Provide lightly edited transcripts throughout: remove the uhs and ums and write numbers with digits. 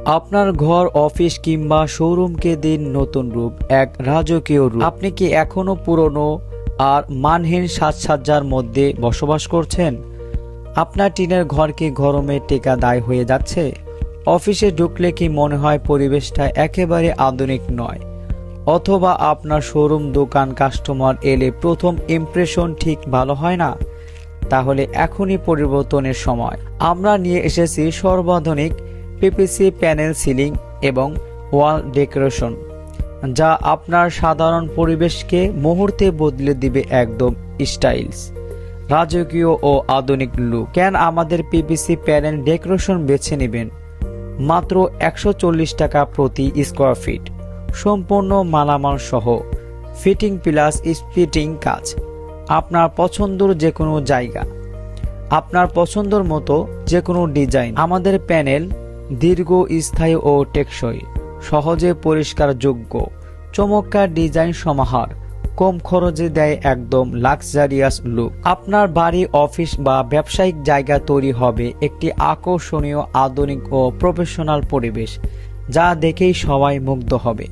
আপনার ঘর, অফিস কিংবা শোরুমকে দিন নতুন রূপ, এক রাজকীয় রূপ। আপনি কি এখনো পুরনো আর মানহীন সাজসজ্জার মধ্যে বসবাস করছেন? আপনার টিনের ঘর কি গরমে টেকা দায় হয়ে যাচ্ছে? অফিসে ঢুকলে কি মনে হয় পরিবেশটা একেবারে আধুনিক নয়? অথবা আপনার শোরুম, দোকান, কাস্টমার এলে প্রথম ইমপ্রেশন ঠিক ভালো হয় না? তাহলে এখনই পরিবর্তনের সময়। আমরা নিয়ে এসেছি সর্বাধুনিক পিপিসি প্যানেল, সিলিং এবং ওয়াল ডেকোরেশন, যা আপনার সাধারণ পরিবেশকে মুহূর্তে বদলে দিবে একদম স্টাইলস, রাজকীয় ও আধুনিক লুক। কেন আমাদের পিপিসি প্যানেল ডেকোরেশন বেছে নেবেন? মাত্র 140 টাকা প্রতি স্কোয়ার ফিট, সম্পূর্ণ মালামাল সহ, ফিটিং প্লাস স্পিটিং কাজ। আপনার পছন্দের যে কোনো জায়গা, আপনার পছন্দের মতো যে কোনো ডিজাইন। আমাদের প্যানেল দীর্ঘস্থায়ী ও টেকসই, সহজে পরিষ্কারযোগ্য, চমৎকার ডিজাইন সমাহার, কম খরচে দেয় একদম লাক্সারিয়াস লুক। আপনার বাড়ি, অফিস বা ব্যবসায়িক জায়গা তৈরি হবে একটি আকর্ষণীয়, আধুনিক ও প্রফেশনাল পরিবেশ, যা দেখেই সবাই মুগ্ধ হবে।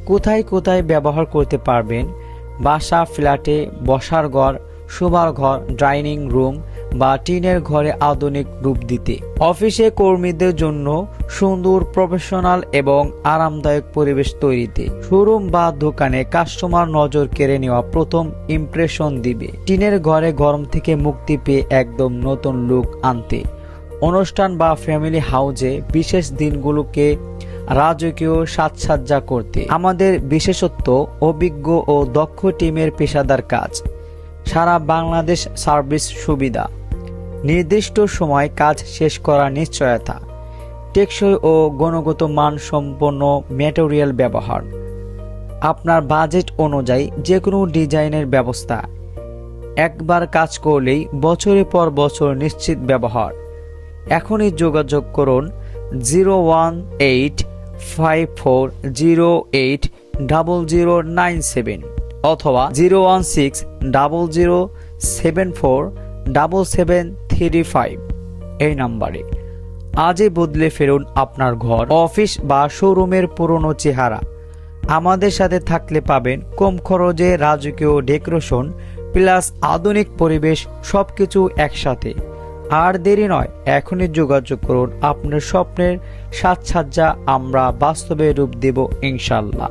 কোথায় কোথায় ব্যবহার করতে পারবেন? বাসা, ফ্ল্যাটে, বসার ঘর, শোবার ঘর, ডাইনিং রুম বা টিনের ঘরে আধুনিক রূপ দিতে। অফিসে কর্মীদের জন্য সুন্দর, প্রফেশনাল এবং আরামদায়ক পরিবেশ তৈরিতে। শোরুম বা দোকানে কাস্টমার নজর কেড়ে নেওয়া প্রথম ইমপ্রেশন দিবে। টিনের ঘরে গরম থেকে মুক্তি পেয়ে একদম নতুন লুক আনতে। অনুষ্ঠান বা ফ্যামিলি হাউজে বিশেষ দিনগুলোকে রাজকীয় সাজসজ্জা করতে। আমাদের বিশেষত্ব, অভিজ্ঞ ও দক্ষ টিমের পেশাদার কাজ, সারা বাংলাদেশ সার্ভিস সুবিধা, নির্দিষ্ট সময় কাজ শেষ করার নিশ্চয়তা, টেকসই ও গুণগত মান সম্পন্ন ম্যাটেরিয়াল ব্যবহার, আপনার বাজেট অনুযায়ী যে কোনো ডিজাইনের ব্যবস্থা। একবার কাজ করলেই বছরের পর বছর নিশ্চিত ব্যবহার। এখনই যোগাযোগ করুন 01854080097 অথবা 01600747735 এই নাম্বারে। আজই বদলে ফেলুন আপনার ঘর, অফিস বা শোরুমের পুরনো চেহারা। আমাদের সাথে থাকলে পাবেন কম খরচে রাজকীয় ডেকোরেশন প্লাস আধুনিক পরিবেশ, সবকিছু একসাথে। আর দেরি নয়, এখনই যোগাযোগ করুন। আপনার স্বপ্নের সাজসজ্জা আমরা বাস্তবে রূপ দেব ইনশাল্লাহ।